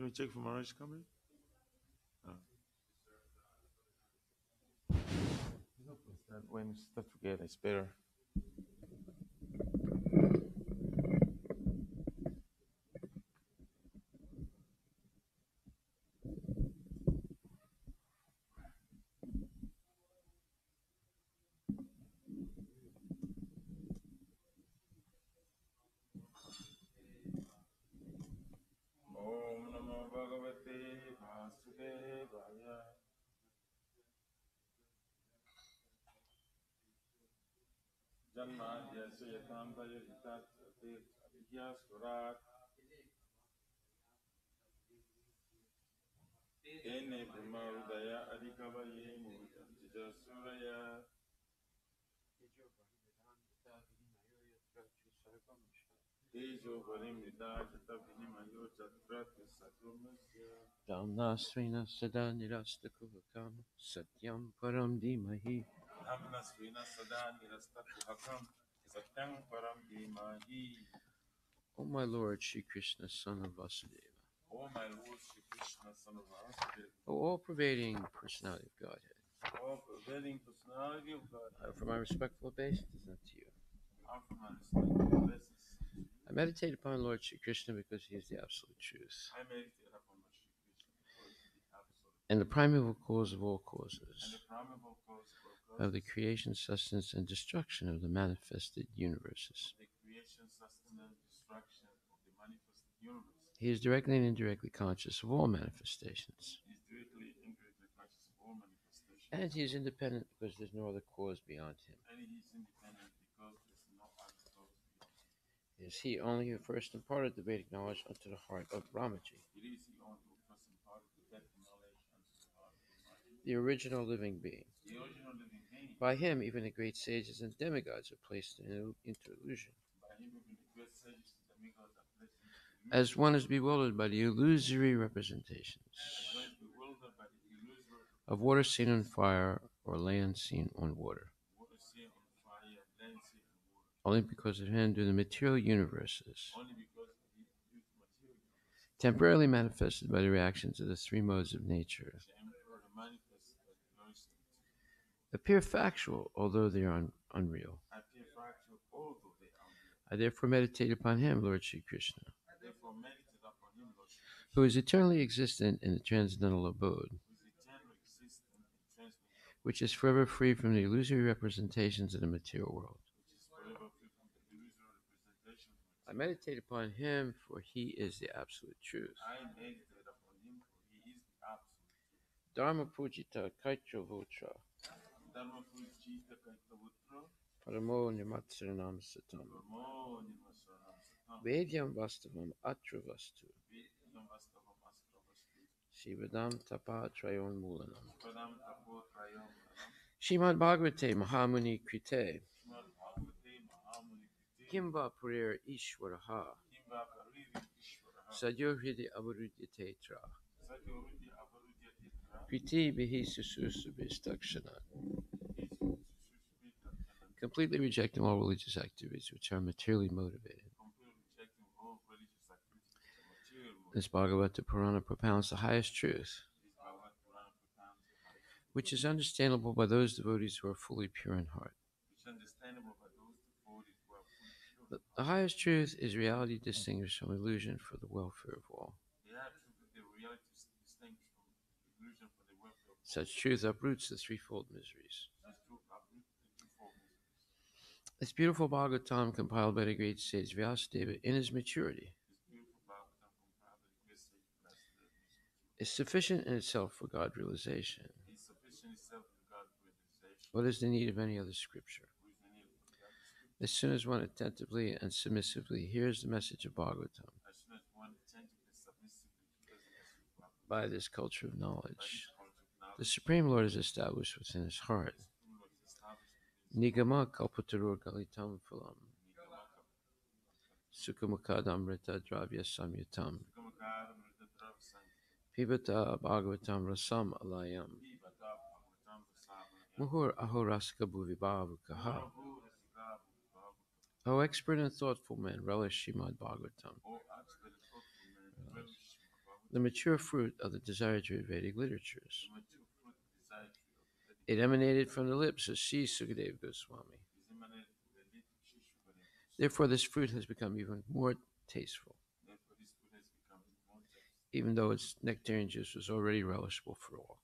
Can we check for Maharaj coming? When we start together, it's better. Om Namo Bhagavate Vasudevaya. Janmadhyasya Yatambhaya Hitat Abhidya Surat Ene Brahma Udaya Adhikavaye Mudantija Suraya Tejo Varimrita Jata Vinimayo Jatrat Sakumasya Dhamnasvina Sada Nirastakuvakam Satyam Param Dhimahi Dhamnasvina Sada Nirastakuvakam Satyam Param Dhimahi. O my Lord, Shri Krishna, son of Vasudeva. O my Lord, Shri Krishna, son of Vasudeva. O all-pervading personality of Godhead. All-pervading personality of Godhead. I offer my respectful obeisance unto you. I offer my respectful obeisance. I meditate upon Lord Shri Krishna because he is the absolute truth. I meditate upon Lord Shri Krishna because he is the absolute truth. And the primeval cause of all causes. And the primeval cause of all causes. Of the creation, sustenance, and destruction of the manifested universes. The creation, sustenance, destruction of the manifested universe. He is directly and indirectly conscious of all manifestations. He is directly and indirectly conscious of all manifestations. And he is independent because there is no other cause beyond him. And he is independent because there is no other cause beyond him. It is he only who first imparted the Vedic knowledge unto the heart of Brahmaji. It is he only who first imparted the Vedic knowledge unto the heart of Brahmaji. The original living being. The original living being. By him, even the great sages and demigods are placed into illusion. By him, even the great sages and demigods are placed into illusion. As one is bewildered by the illusory representations of water seen on fire or land seen on water. Only because of him do the material universes, temporarily manifested by the reactions of the three modes of nature, appear factual, although they are unreal. I therefore meditate upon him, Lord Shri Krishna, who is eternally existent in the transcendental abode, which is forever free from the illusory representations of the material world. I meditate upon him, for he is the absolute truth. Dharma Pujita Kaitravudra Paramo Nimatsaranam Satam Vedyam Vastavam Atra Vastu Shivadam Tapa Trayon Mulanam Srimad Bhagvatam Mahamuni Krite Kimva Purer Ishwaraha Sadyohridi Avarudya Tetra Kriti Bihi Sususubhistakshana. Completely rejecting all religious activities which are materially motivated. This Bhagavata Purana propounds the highest truth, which is understandable by those devotees who are fully pure in heart. The highest truth is reality distinguished from illusion for the welfare of all. Such truth uproots the threefold miseries. This beautiful Bhagavatam, compiled by the great sage Vyasadeva in his maturity, is sufficient in itself for God realization. What is the need of any other scripture? As soon as one attentively and submissively hears the message of Bhagavatam, by this culture of knowledge, the Supreme Lord is established within his heart. Nigama kalpatarur galitam phalam Sukhamakadamrita dravya samyutam Pibata Bhagavatam rasam alayam Muhur ahoraska bhuvibhavukaha. O expert and thoughtful men, relish Srimad Bhagavatam. the mature fruit of the desired tree of Vedic literatures. It emanated from the lips of Sri Sukadeva Goswami. Therefore, this fruit has become even more tasteful, even though its nectarian juice was already relishable for all.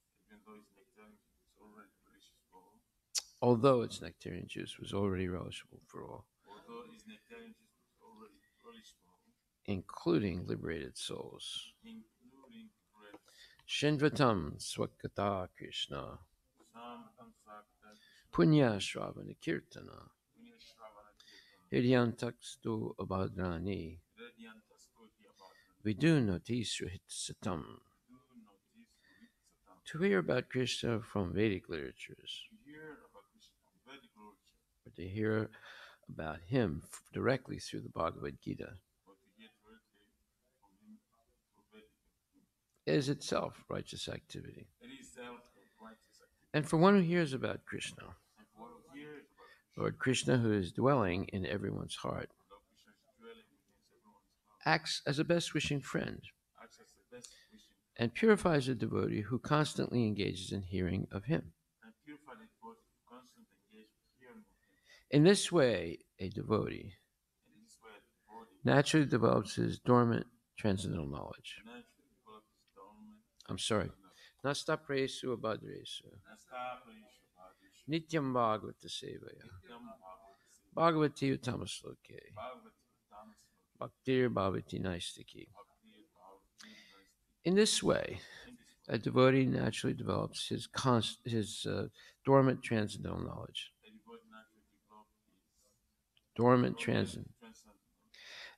Although its nectarian juice was already relishable for all, including liberated souls. Shinvatam Swakata Krishna Punya Shravana Kirtana Hiryantakstu Abhadrani Vidunati Srihitsatam. To hear about Krishna from Vedic literatures, or to hear about him directly through the Bhagavad Gita, is itself righteous activity. And for one who hears about Krishna, Lord Krishna, who is dwelling in everyone's heart, acts as a best-wishing friend and purifies a devotee who constantly engages in hearing of him. In this way, a devotee naturally develops his dormant transcendental knowledge. I'm sorry. Nasta presu abhadresu. Nityam Bhagavata Sevaya. Bhagavati Uttamasloke. Bhaktir Bhavati Naistiki. In this way, a devotee naturally develops his dormant transcendental knowledge. Dormant transcendental.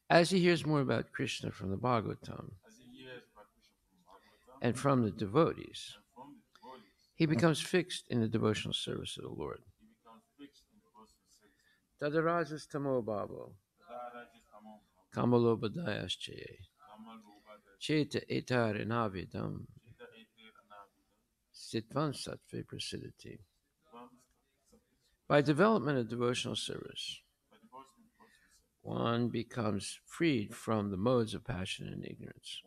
As he hears more about Krishna from the Bhagavatam and from the devotees, he becomes fixed in the devotional service of the Lord. Tadarajas tamo bhavo kamalo badayaschaye cheta etar inavidam sitvan sattve prasidati. By development of devotional service, one becomes freed from the modes of passion and ignorance,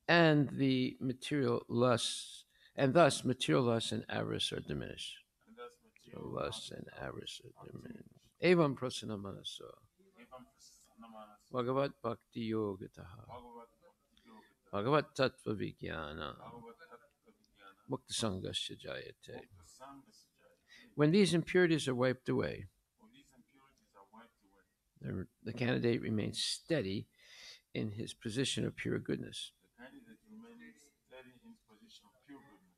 and the material lusts, and thus material lusts and avarice are diminished. Lusts and avarice are diminished. Evam prasana manaso Bhagavat Bhakti Yogataha Bhagavat Tattva Vijnana Mukta Sangasya Jayate. When these impurities are wiped away, the candidate remains steady in his position of pure goodness,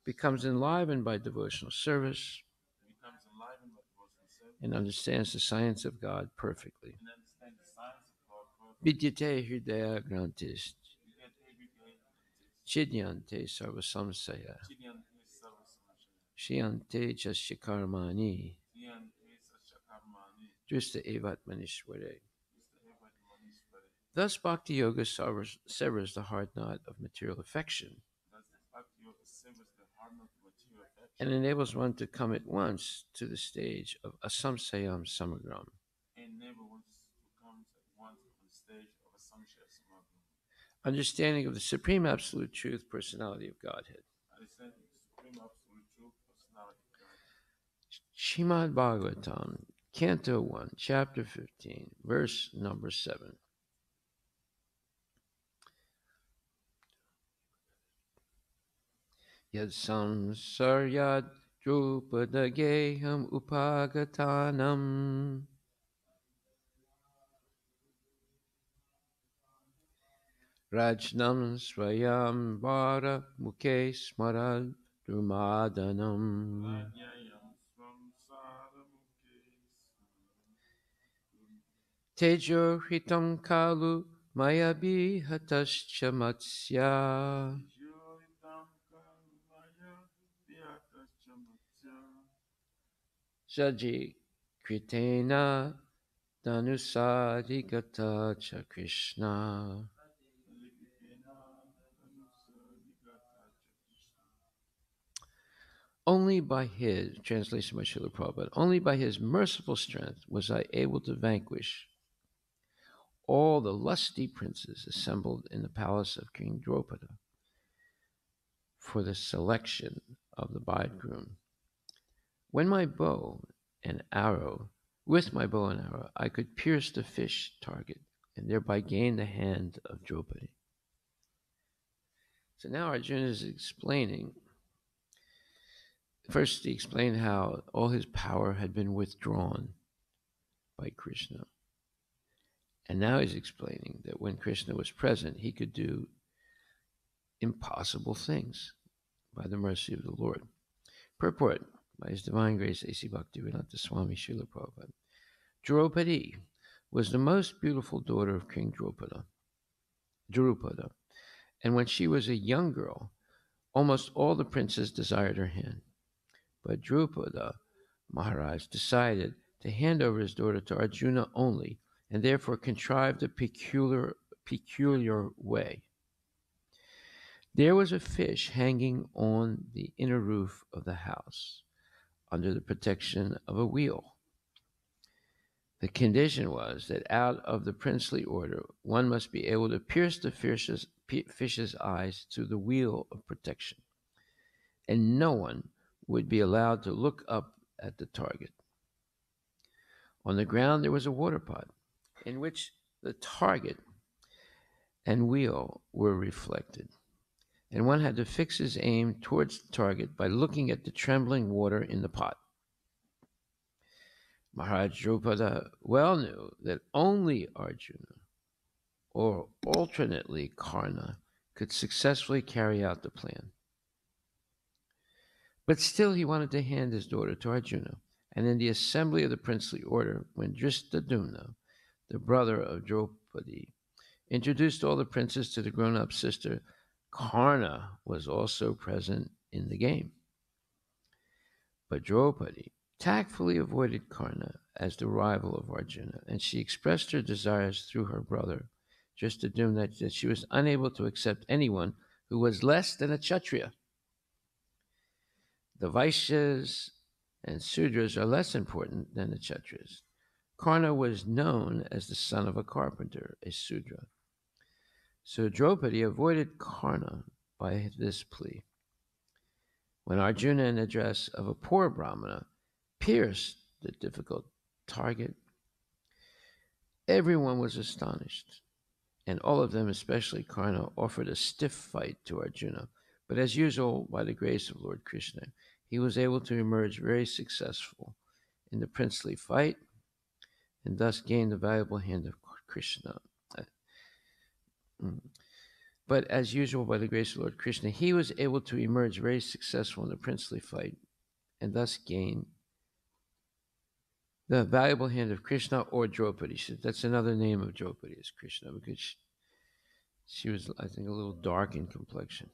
becomes enlivened by devotional service, and understands the science of God perfectly. Vidyate hridaya grantis chidyante sarvasamsaya shiyante jasya karmani drista evatmanishware. Thus, Bhakti Yoga severs the hard knot of material affection and enables one to come at once to the stage of asamsayam samagram, understanding of the Supreme Absolute Truth, Personality of Godhead. Srimad Bhagvatam, Canto 1, Chapter 15, verse number 7. Yad samsaryad drupadageham upagatanam Rajnam swayam vara mukhe smarad drumadanam. Tejo hitam kalu mayabi hatascha matsya. Jaji kritena dhanusadigata cha Krishna. Only by his, translation by Srila Prabhupada, only by his merciful strength was I able to vanquish all the lusty princes assembled in the palace of King Drupada for the selection of the bridegroom. With my bow and arrow, I could pierce the fish target and thereby gain the hand of Draupadi. So now Arjuna is explaining. First, he explained how all his power had been withdrawn by Krishna. And now he's explaining that when Krishna was present, he could do impossible things by the mercy of the Lord. Purport, by His Divine Grace, A.C. Bhaktivedanta Swami Srila Prabhupada. Draupadi was the most beautiful daughter of King Drupada, and when she was a young girl, almost all the princes desired her hand. But Harivilas Maharaj decided to hand over his daughter to Arjuna only, and therefore contrived a peculiar way. There was a fish hanging on the inner roof of the house, under the protection of a wheel. The condition was that out of the princely order, one must be able to pierce the fish's eyes through the wheel of protection, and no one would be allowed to look up at the target. On the ground there was a water pot, in which the target and wheel were reflected, and one had to fix his aim towards the target by looking at the trembling water in the pot. Maharaj Drupada well knew that only Arjuna, or alternately Karna, could successfully carry out the plan. But still he wanted to hand his daughter to Arjuna, and in the assembly of the princely order, when Dristadumna, the brother of Draupadi, introduced all the princes to the grown-up sister, Karna was also present in the game. But Draupadi tactfully avoided Karna as the rival of Arjuna, and she expressed her desires through her brother, Dristadumna, that she was unable to accept anyone who was less than a Kshatriya. The Vaishyas and Sudras are less important than the Kshatriyas. Karna was known as the son of a carpenter, a Sudra. So Draupadi avoided Karna by this plea. When Arjuna, in the dress of a poor Brahmana, pierced the difficult target, everyone was astonished, and all of them, especially Karna, offered a stiff fight to Arjuna. But as usual, by the grace of Lord Krishna, he was able to emerge very successful in the princely fight, and thus gain the valuable hand of Krishna. But as usual, by the grace of Lord Krishna, he was able to emerge very successful in the princely fight, and thus gain the valuable hand of Krishna, or Draupadi. That's another name of Draupadi, is Krishna, because she was, I think, a little dark in complexion.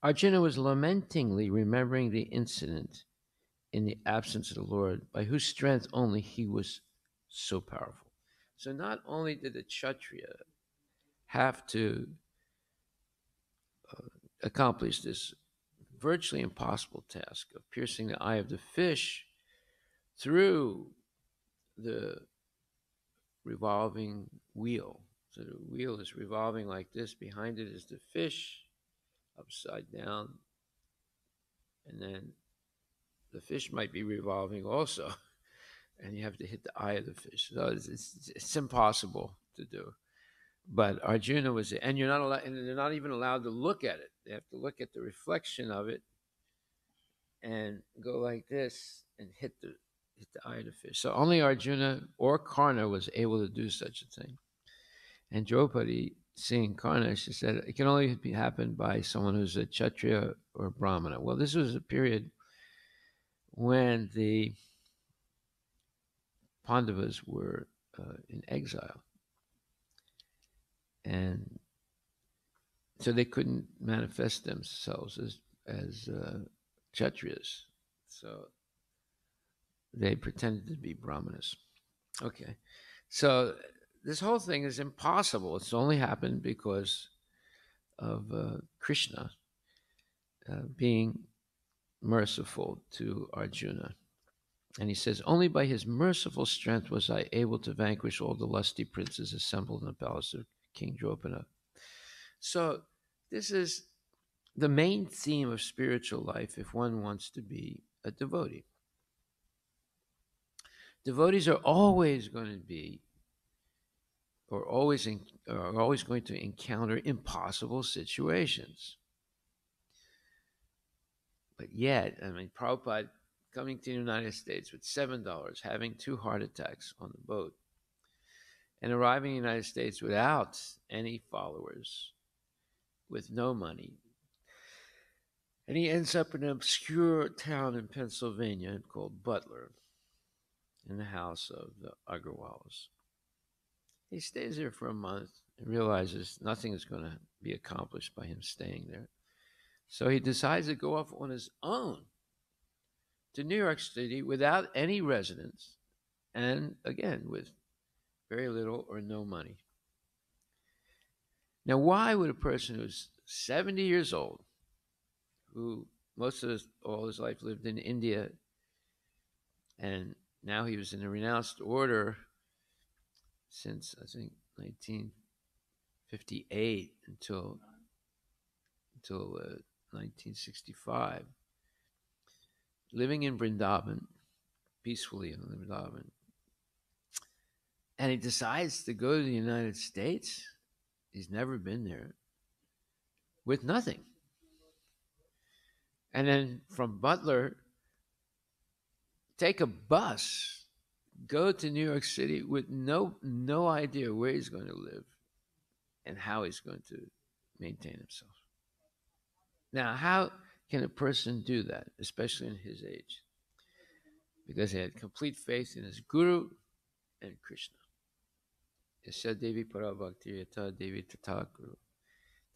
Arjuna was lamentingly remembering the incident in the absence of the Lord, by whose strength only he was so powerful. So not only did the Kshatriya have to accomplish this virtually impossible task of piercing the eye of the fish through the revolving wheel. So the wheel is revolving like this. Behind it is the fish, upside down. And then the fish might be revolving also. And you have to hit the eye of the fish. So it's impossible to do. But Arjuna was, and you're not allowed, and they're not even allowed to look at it. They have to look at the reflection of it and go like this and hit the eye of the fish. So only Arjuna or Karna was able to do such a thing. And Draupadi, seeing Karna, she said, it can only happen by someone who's a Kshatriya or Brahmana. Well, this was a period when the Pandavas were in exile. And so they couldn't manifest themselves as Kshatriyas. So they pretended to be Brahmanas. Okay. So this whole thing is impossible. It's only happened because of Krishna being merciful to Arjuna. And he says, only by his merciful strength was I able to vanquish all the lusty princes assembled in the palace of King Draupadi. So this is the main theme of spiritual life if one wants to be a devotee. Devotees are always going to be, or are always going to encounter impossible situations. But yet, I mean, Prabhupada coming to the United States with $7, having 2 heart attacks on the boat, and arriving in the United States without any followers, with no money. And he ends up in an obscure town in Pennsylvania called Butler, in the house of the Agarwalas. He stays there for a month and realizes nothing is going to be accomplished by him staying there. So he decides to go off on his own to New York City without any residence, and again, with very little or no money. Now, why would a person who's 70 years old, who all his life lived in India, and now he was in a renounced order since, I think, 1958 until 1965, living in Vrindavan, peacefully in Vrindavan, and he decides to go to the United States. He's never been there, with nothing. And then from Butler, take a bus, go to New York City with no idea where he's going to live and how he's going to maintain himself. Now, how can a person do that, especially in his age? Because he had complete faith in his Guru and Krishna. Yasya Devi Parabhakti Yata Devi Tata Guru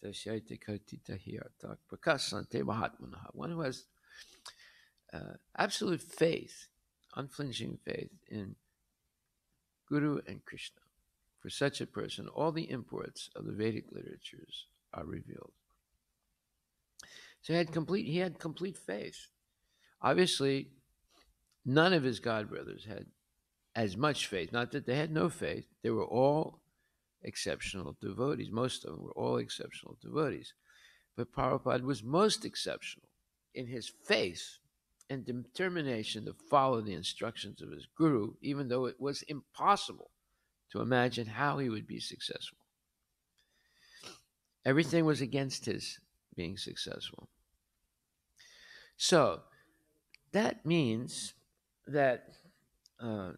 Tashaita Kartita Hiyartak Prakasante Mahatmanaha. One who has absolute faith, unflinching faith in Guru and Krishna. For such a person, all the imports of the Vedic literatures are revealed. So he had complete faith. Obviously, none of his godbrothers had as much faith. Not that they had no faith. They were all exceptional devotees. Most of them were all exceptional devotees. But Prabhupada was most exceptional in his faith and determination to follow the instructions of his guru, even though it was impossible to imagine how he would be successful. Everything was against his being successful. So that means that a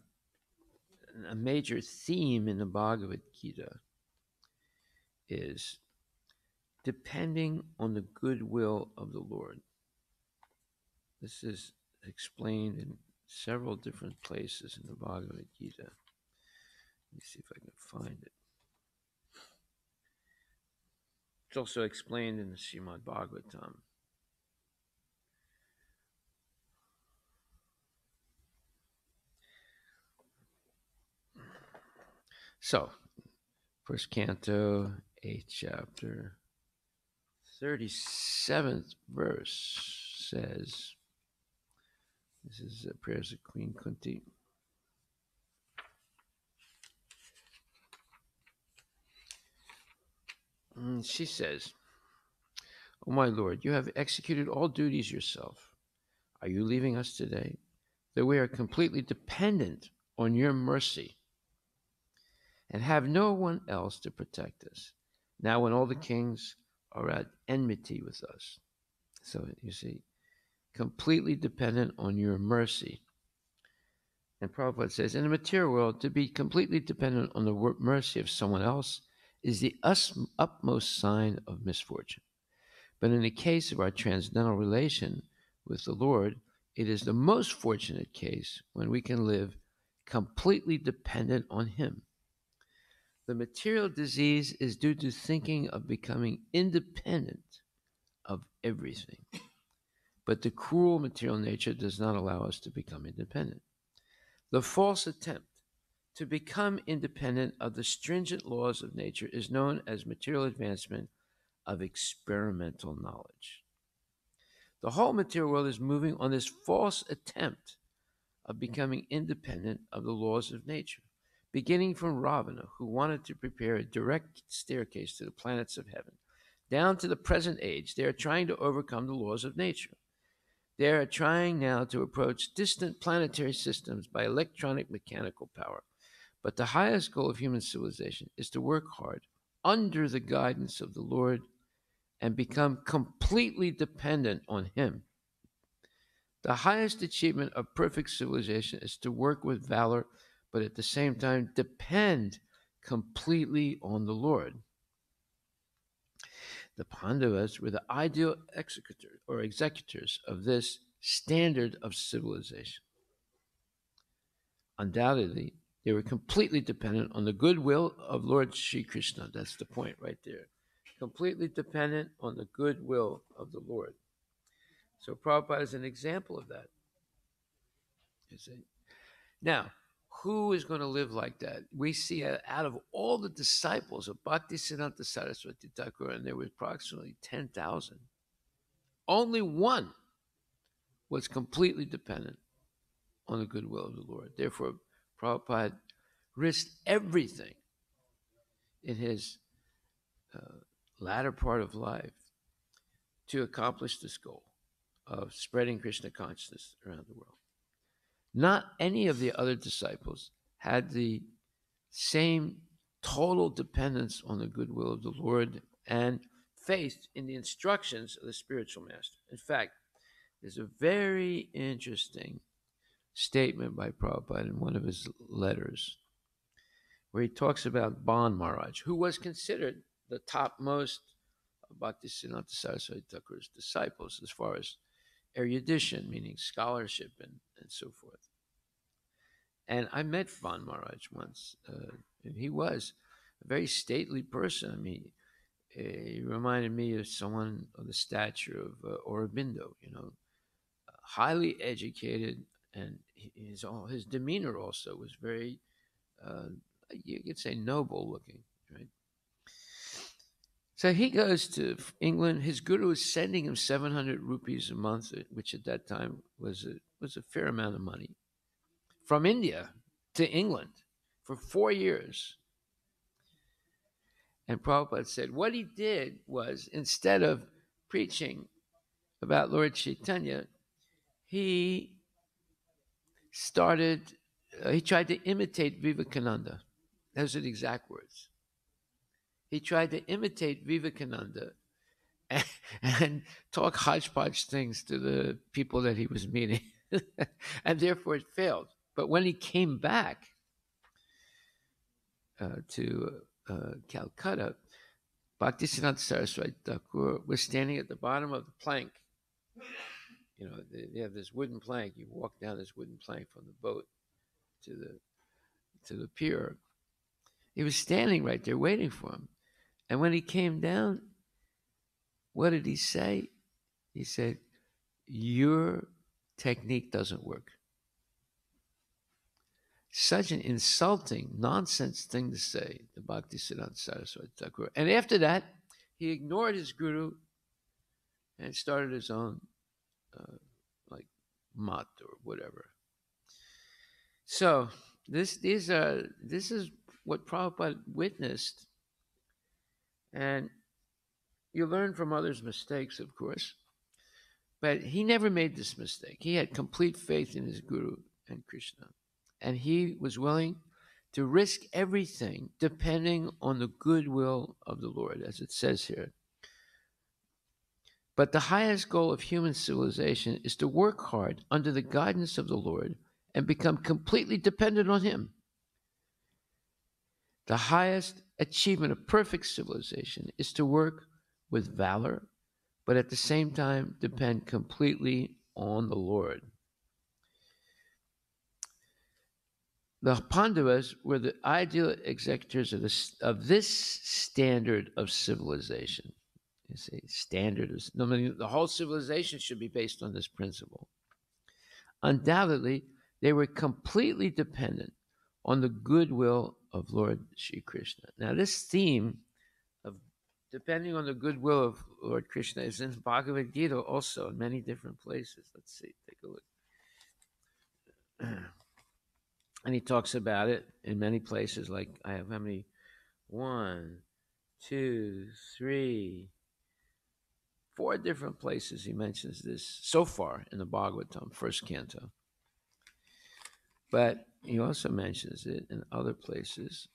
major theme in the Bhagavad Gita is depending on the goodwill of the Lord. This is explained in several different places in the Bhagavad Gita. Let me see if I can find it. It's also explained in the Srimad Bhagvatam. So, first canto, 8th chapter, 37th verse says, this is prayers of Queen Kunti. She says, "O my Lord, you have executed all duties yourself. Are you leaving us today? That we are completely dependent on your mercy and have no one else to protect us, now when all the kings are at enmity with us." So you see, completely dependent on your mercy. And Prabhupada says, in the material world, to be completely dependent on the mercy of someone else is the utmost sign of misfortune. But in the case of our transcendental relation with the Lord, it is the most fortunate case when we can live completely dependent on Him. The material disease is due to thinking of becoming independent of everything. But the cruel material nature does not allow us to become independent. The false attempt to become independent of the stringent laws of nature is known as material advancement of experimental knowledge. The whole material world is moving on this false attempt of becoming independent of the laws of nature, beginning from Ravana, who wanted to prepare a direct staircase to the planets of heaven, down to the present age. They are trying to overcome the laws of nature. They are trying now to approach distant planetary systems by electronic mechanical power. But the highest goal of human civilization is to work hard under the guidance of the Lord and become completely dependent on Him. The highest achievement of perfect civilization is to work with valor, but at the same time depend completely on the Lord. The Pandavas were the ideal executors of this standard of civilization. Undoubtedly, they were completely dependent on the goodwill of Lord Sri Krishna. That's the point right there. Completely dependent on the goodwill of the Lord. So Prabhupada is an example of that. You see? Now, who is going to live like that? We see out of all the disciples of Bhaktisiddhanta Saraswati Thakur, and there were approximately 10,000, only one was completely dependent on the goodwill of the Lord. Therefore, Prabhupada risked everything in his latter part of life to accomplish this goal of spreading Krishna consciousness around the world. Not any of the other disciples had the same total dependence on the goodwill of the Lord and faith in the instructions of the spiritual master. In fact, there's a very interesting statement by Prabhupada in one of his letters where he talks about Ban Maharaj, who was considered the topmost of Bhaktisiddhanta Saraswati Thakur's disciples as far as erudition, meaning scholarship and so forth. And I met Ban Maharaj once, and he was a very stately person. I mean, he reminded me of someone of the stature of Aurobindo, highly educated, and his demeanor also was very, you could say, noble looking, right? So he goes to England. His guru is sending him 700 rupees a month, which at that time was a fair amount of money, from India to England for 4 years. And Prabhupada said what he did was, instead of preaching about Lord Chaitanya, he tried to imitate Vivekananda. Those are the exact words. He tried to imitate Vivekananda and talk hodgepodge things to the people that he was meeting. And therefore it failed. But when he came back to Calcutta, Bhaktisiddhanta Saraswati Thakur was standing at the bottom of the plank. They have this wooden plank. You walk down this wooden plank from the boat to the pier. He was standing right there waiting for him. And when he came down, what did he say? He said, "Your technique doesn't work." Such an insulting, nonsense thing to say to Bhaktisiddhanta Saraswati Thakur. And after that, he ignored his guru and started his own, mat or whatever. So this is what Prabhupada witnessed, and you learn from others' mistakes, of course. But he never made this mistake. He had complete faith in his guru and Krishna. And he was willing to risk everything depending on the goodwill of the Lord, as it says here. But the highest goal of human civilization is to work hard under the guidance of the Lord and become completely dependent on Him. The highest achievement of perfect civilization is to work with valor, but at the same time depend completely on the Lord. The Pandavas were the ideal executors of this standard of civilization. You see, the whole civilization should be based on this principle. Undoubtedly, they were completely dependent on the goodwill of Lord Sri Krishna. Now, this theme of depending on the goodwill of Lord Krishna is in Bhagavad Gita also in many different places. Let's see, take a look. And he talks about it in many places. Like I have how many? 1, 2, 3, 4 different places he mentions this so far in the Bhagavatam, first canto. But he also mentions it in other places.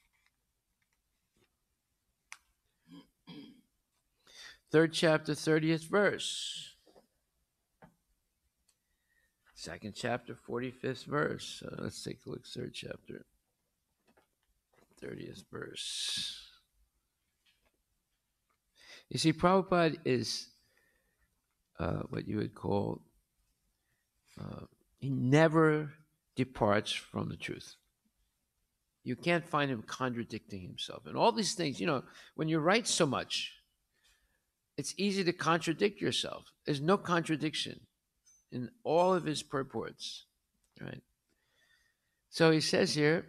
3rd chapter, 30th verse. 2nd chapter, 45th verse. Let's take a look. 3rd chapter, 30th verse. You see, Prabhupada is what you would call, he never departs from the truth. You can't find him contradicting himself. And all these things, when you write so much, it's easy to contradict yourself. There's no contradiction in all of his purports, right? So he says here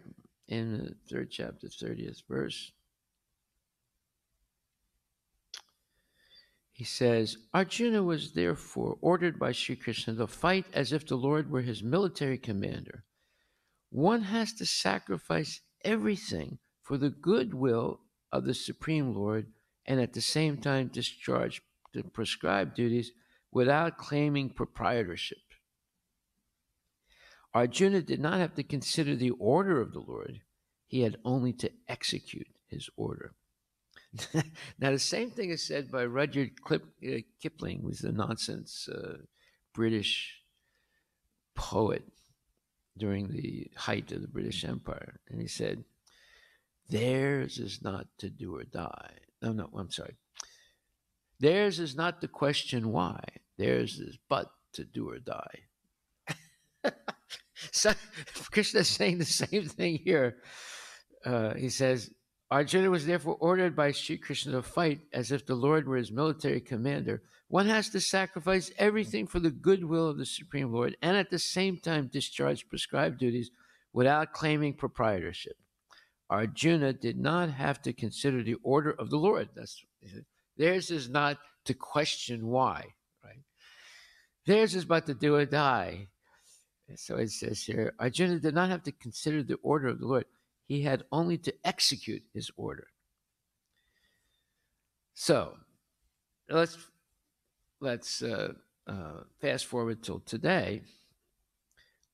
in the 3rd chapter, 30th verse, he says, Arjuna was therefore ordered by Sri Krishna to fight as if the Lord were his military commander. One has to sacrifice everything for the goodwill of the Supreme Lord and at the same time discharge the prescribed duties without claiming proprietorship. Arjuna did not have to consider the order of the Lord. He had only to execute his order. Now, the same thing is said by Rudyard Kipling, who was a nonsense British poet during the height of the British Empire. And he said, theirs is not to do or die. No, I'm sorry. Theirs is not to question why. Theirs is but to do or die. So Krishna is saying the same thing here. He says, Arjuna was therefore ordered by Sri Krishna to fight as if the Lord were his military commander. One has to sacrifice everything for the goodwill of the Supreme Lord and at the same time discharge prescribed duties without claiming proprietorship. Arjuna did not have to consider the order of the Lord. Theirs is not to question why, right? Theirs is but to do or die. So it says here, Arjuna did not have to consider the order of the Lord. He had only to execute his order. So let's fast forward till today.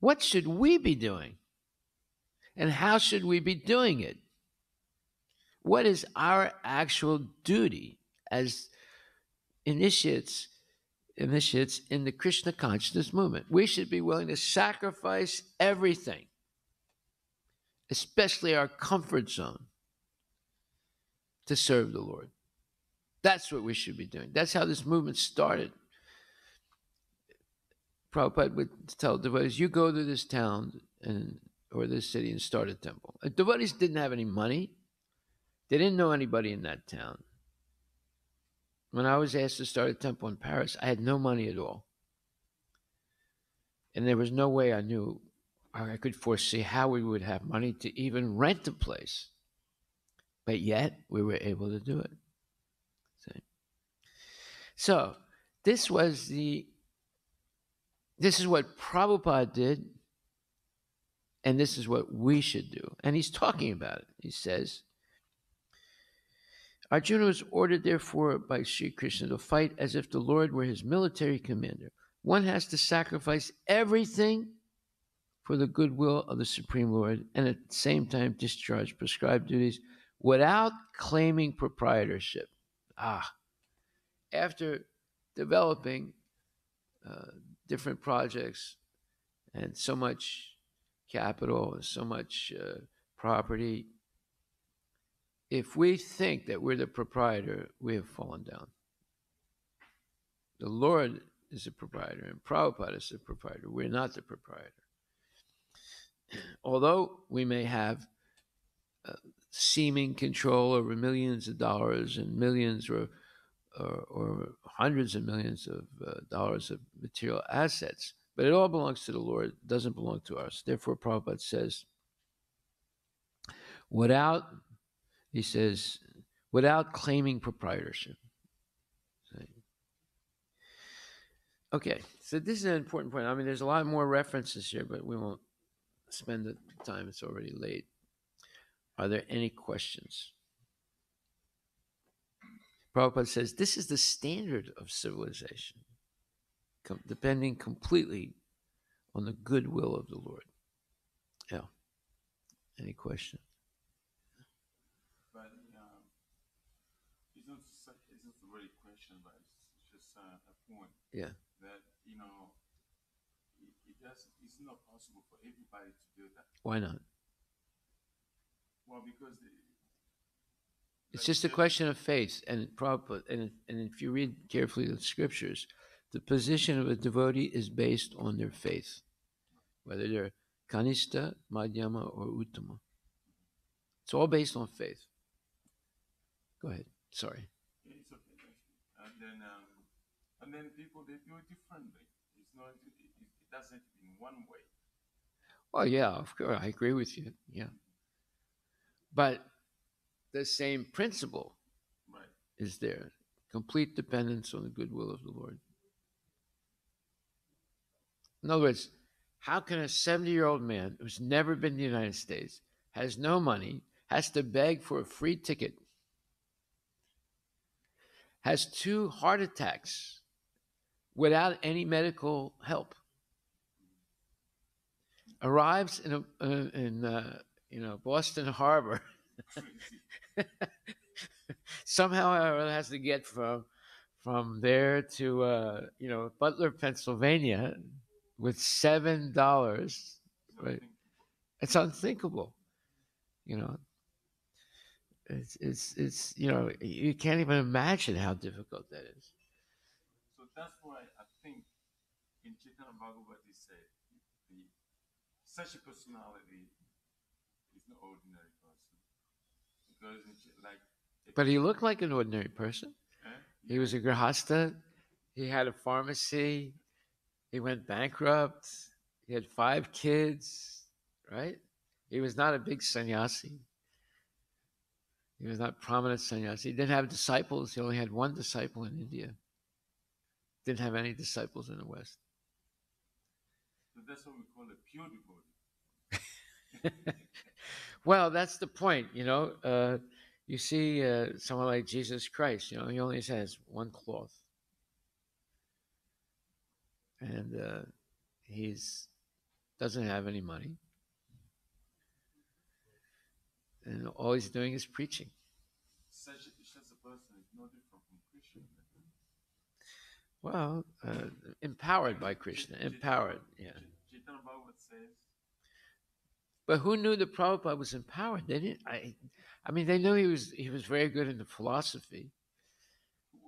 What should we be doing? And how should we be doing it? What is our actual duty as initiates in the Krishna consciousness movement? We should be willing to sacrifice everything, especially our comfort zone, to serve the Lord. That's what we should be doing. That's how this movement started. Prabhupada would tell devotees, you go to this town or this city and start a temple. Devotees didn't have any money. They didn't know anybody in that town. When I was asked to start a temple in Paris, I had no money at all. And there was no way I knew, I could foresee how we would have money to even rent a place. But yet, we were able to do it. See? So, this is what Prabhupada did, and this is what we should do. And he's talking about it. He says, Arjuna was ordered, therefore, by Sri Krishna to fight as if the Lord were his military commander. One has to sacrifice everything for the goodwill of the Supreme Lord and at the same time discharge prescribed duties without claiming proprietorship. After developing different projects and so much capital and so much property, if we think that we're the proprietor, we have fallen down. The Lord is the proprietor and Prabhupada is the proprietor. We're not the proprietor. Although we may have seeming control over millions of dollars and millions or hundreds of millions of dollars of material assets, but it all belongs to the Lord. It doesn't belong to us. Therefore, Prabhupada says, without claiming proprietorship. Okay, so this is an important point. I mean, there's a lot more references here, but we won't spend the time. It's already late. Are there any questions? Prabhupada says this is the standard of civilization, depending completely on the goodwill of the Lord. Yeah. Any question? But it's not really a question, but it's just a point. Yeah. That it's not possible for everybody to do that. Why not? Well, because it's just a question of faith, and Prabhupada, and if you read carefully the scriptures, the position of a devotee is based on their faith, whether they're Kanishta, Madhyama, or Uttama. It's all based on faith. Go ahead. Sorry. Yeah, it's okay. And then people, they do it differently. It's not. It doesn't in one way. Well, yeah, of course, I agree with you. Yeah, but the same principle is there: complete dependence on the goodwill of the Lord. In other words, how can a 70-year-old man who's never been to the United States, has no money, has to beg for a free ticket, has 2 heart attacks without any medical help, arrives in Boston Harbor, somehow has to get from there to Butler, Pennsylvania, with $7. Right? It's unthinkable. It's you can't even imagine how difficult that is. So that's why I think in Chaitanya Bhagavatam he said such a personality is no ordinary person, because but he looked like an ordinary person. He was a grahasta. He had a pharmacy. He went bankrupt. He had 5 kids, right? He was not a big sannyasi. He was not prominent sannyasi. He didn't have disciples. He only had 1 disciple in India. Didn't have any disciples in the West. So that's what we call a pure devotee. Well, that's the point, you see someone like Jesus Christ, he only has 1 cloth. And he's doesn't have any money. And all he's doing is preaching. Such a person is no different from Krishna. Well, empowered by Krishna. Empowered, yeah. Chaitanya Bhagavatam says. But who knew that Prabhupada was empowered? They didn't. I mean, they knew he was very good in the philosophy.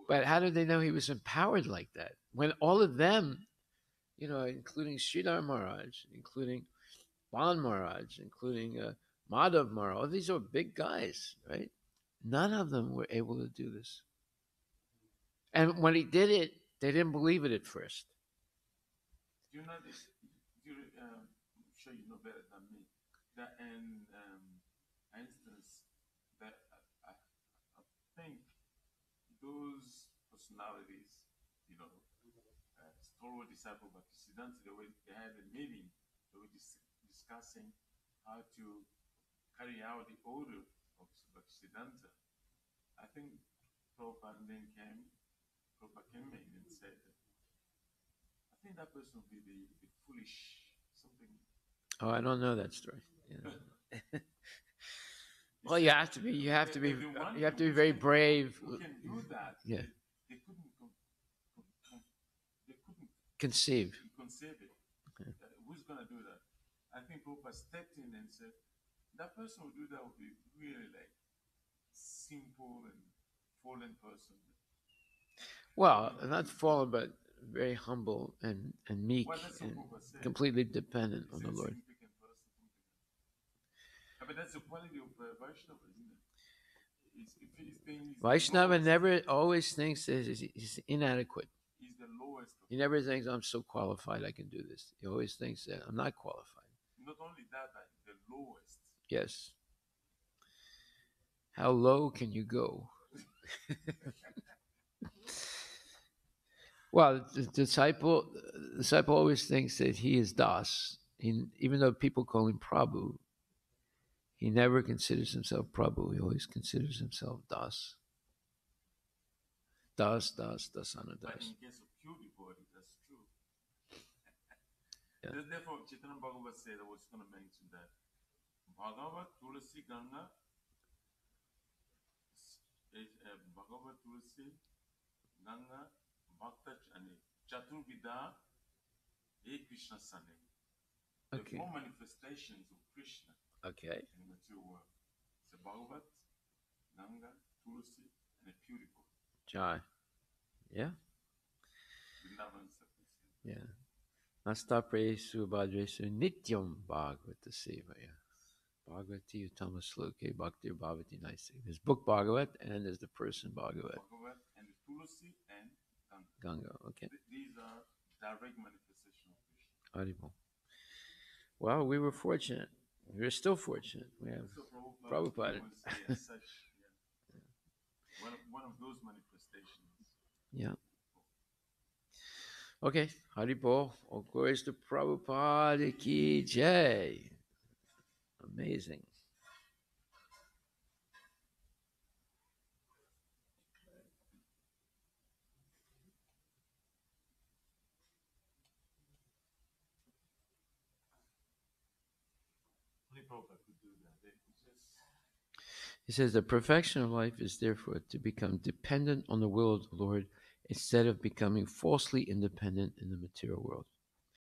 But how did they know he was empowered like that? When all of them, including Sridhar Maharaj, including Ban Maharaj, including Madhav Maharaj, all these are big guys, right? None of them were able to do this. And when he did it, they didn't believe it at first. I'm sure you know better than me. That, and for instance, that I think those personalities, Stalwart disciple Bhaktisiddhanta, the way they had a meeting, they were discussing how to carry out the order of Bhaktisiddhanta. I think Prabhupada then Prabhupada came in and said, I think that person will be the foolish something. Oh, I don't know that story. Yeah. Well, you have to be very brave. Who can do that? Yeah. They couldn't conceive it. Okay. Who's going to do that? I think Prabhupada stepped in and said, that person who do that would be really like simple and fallen person. Well, not fallen, but very humble and meek and completely dependent on the Lord. But that's the quality of Vaishnava, isn't it? Vaishnava never always thinks that he's inadequate. He's the lowest. He never thinks, I'm so qualified I can do this. He always thinks that I'm not qualified. Not only that, but the lowest. Yes. How low can you go? Well, the disciple always thinks that he is Das. even though people call him Prabhu, he never considers himself Prabhu. He always considers himself Das. Das, Dasana But Das. in case of pure devotee, that's true. Yeah. Therefore, Chaitanya Bhagavat said, I was going to mention that Bhagavat Tulasi Ganga, Bhagavat Tulasi Ganga, Bhakta Chani, Chaturvida, He Krishna Sane. The Okay. four manifestations of Krishna Okay. in the material world. It's a Bhagavat, Ganga, Tulasi, and a pure devotee. Jai. Yeah. Vrindavan Sattva. Yeah. Nastapre Subhadresu Nityam Bhagavata Sevaya. Bhagavati Uttama Sloke Bhaktir Bhavati Naisi. There's book Bhagavat and there's the person Bhagavat. Bhagavat and the Tulasi and Ganga. Ganga. Okay. These are direct manifestation of Krishna. Haribol. Well, we were fortunate. We're still fortunate. We have So Prabhupada. would say as such, yeah. One of those manifestations. Yeah. Okay. Haribol. All glories to Prabhupada ki jai. Amazing. Only Prabhupada could do that. He says the perfection of life is therefore to become dependent on the will of the Lord instead of becoming falsely independent in the material world.